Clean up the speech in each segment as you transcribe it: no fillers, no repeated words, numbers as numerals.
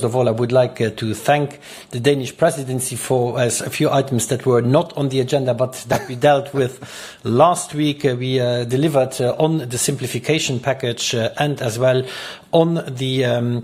first of all, I would like to thank the Danish presidency for a few items that were not on the agenda, but that we dealt with last week. We delivered on the simplification package and as well on the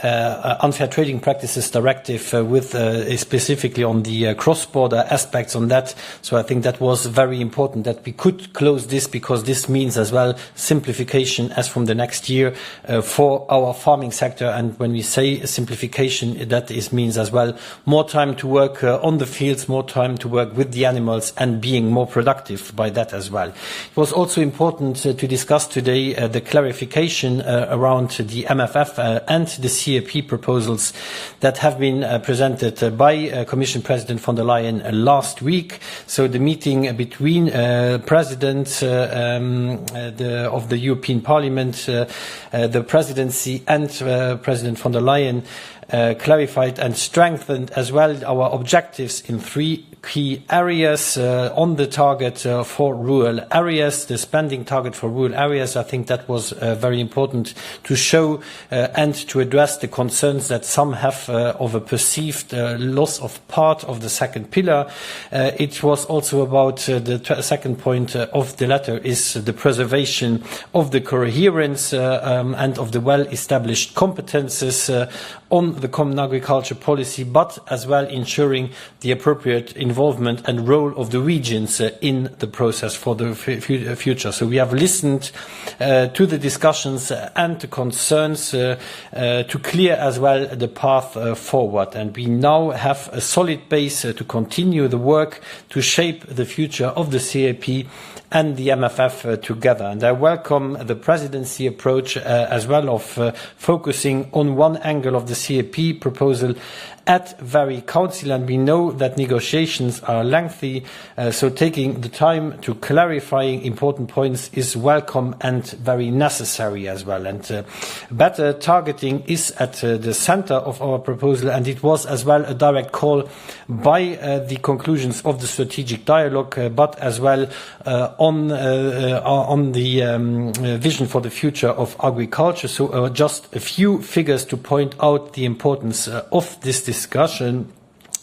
unfair trading practices directive with specifically on the cross-border aspects on that. So I think that was very important that we could close this, because this means as well simplification as from the next year for our farming sector. And when we say simplification, that means as well more time to work on the fields, more time to work with the animals, and being more productive by that as well. It was also important to discuss today the clarification around the MFF and the CAP proposals that have been presented by Commission President von der Leyen last week. So the meeting between President of the European Parliament, the Presidency and President von der Leyen clarified and strengthened as well our objectives in 3 key areas on the target for rural areas, the spending target for rural areas. I think that was very important to show and to address the concerns that some have of a perceived loss of part of the second pillar. It was also about the second point of the letter is the preservation of the coherence and of the well-established competences on the common agriculture policy, but as well ensuring the appropriate involvement and role of the regions in the process for the future. So we have listened to the discussions and the concerns to clear as well the path forward. And we now have a solid base to continue the work to shape the future of the CAP and the MFF together. And I welcome the presidency approach as well of focusing on one angle of the CAP proposal at very council, and we know that negotiations are lengthy, so taking the time to clarifying important points is welcome and very necessary as well. And better targeting is at the center of our proposal, and it was as well a direct call by the conclusions of the strategic dialogue, but as well on the vision for the future of agriculture. So just a few figures to point out the importance of this discussion.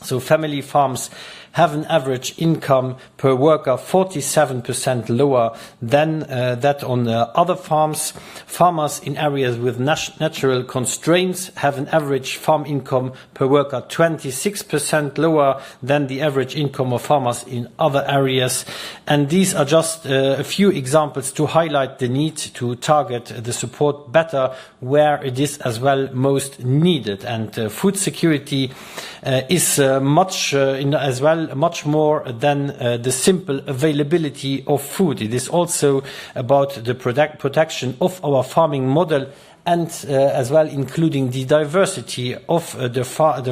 So family farms have an average income per worker 47% lower than that on other farms. Farmers in areas with natural constraints have an average farm income per worker 26% lower than the average income of farmers in other areas. And these are just a few examples to highlight the need to target the support better where it is as well most needed. And food security is much more than the simple availability of food. It is also about the protection of our farming model, and as well including the diversity of the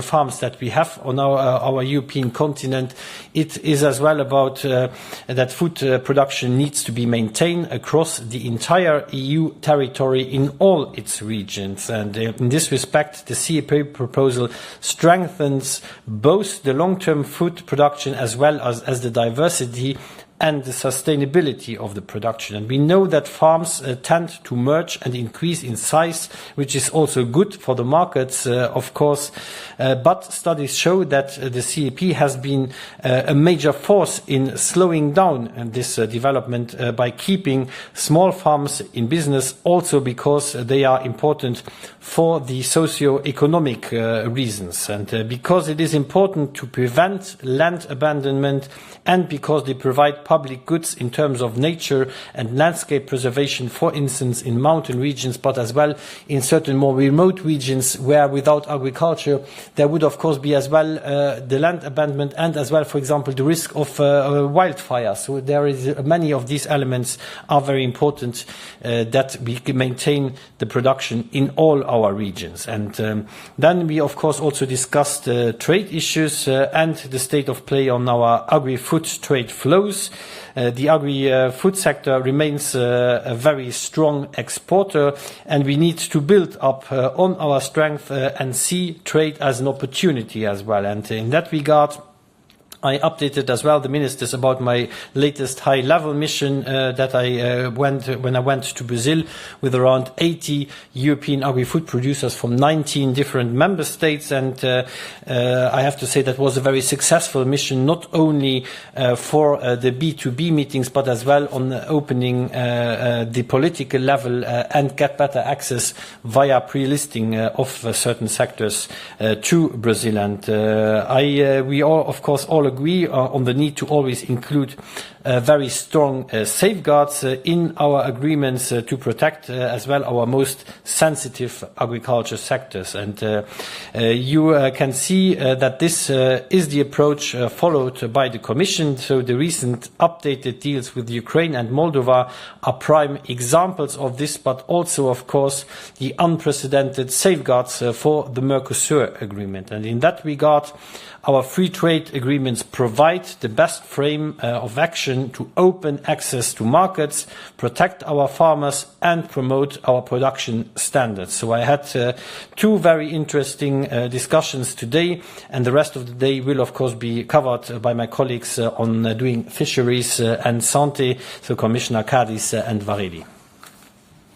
farms that we have on our European continent. It is as well about that food production needs to be maintained across the entire EU territory in all its regions. And in this respect, the CAP proposal strengthens both the long-term food production as well as the diversity and the sustainability of the production. And we know that farms tend to merge and increase in size, which is also good for the markets, of course. But studies show that the CAP has been a major force in slowing down this development by keeping small farms in business, also because they are important for the socio-economic reasons. And because it is important to prevent land abandonment, and because they provide public goods in terms of nature and landscape preservation, for instance, in mountain regions, but as well in certain more remote regions where without agriculture there would of course be as well the land abandonment and as well, for example, the risk of wildfire. So there is many of these elements are very important that we maintain the production in all our regions. And then we of course also discussed trade issues and the state of play on our agri-food trade flows. The agri-food sector remains a very strong exporter, and we need to build up on our strength and see trade as an opportunity as well. And in that regard, I updated as well the ministers about my latest high-level mission that I went when I went to Brazil with around 80 European agri-food producers from 19 different member states, and I have to say that was a very successful mission, not only for the B2B meetings, but as well on opening the political level and get better access via pre-listing of certain sectors to Brazil. And we all, of course, all agree on the need to always include very strong safeguards in our agreements to protect as well our most sensitive agriculture sectors. And you can see that this is the approach followed by the Commission. So the recent updated deals with Ukraine and Moldova are prime examples of this, but also, of course, the unprecedented safeguards for the Mercosur agreement. And in that regard, our free trade agreements provide the best frame of action to open access to markets, protect our farmers, and promote our production standards. So I had two very interesting discussions today, and the rest of the day will, of course, be covered by my colleagues on doing fisheries and santé, so Commissioner Cadiz and Varela.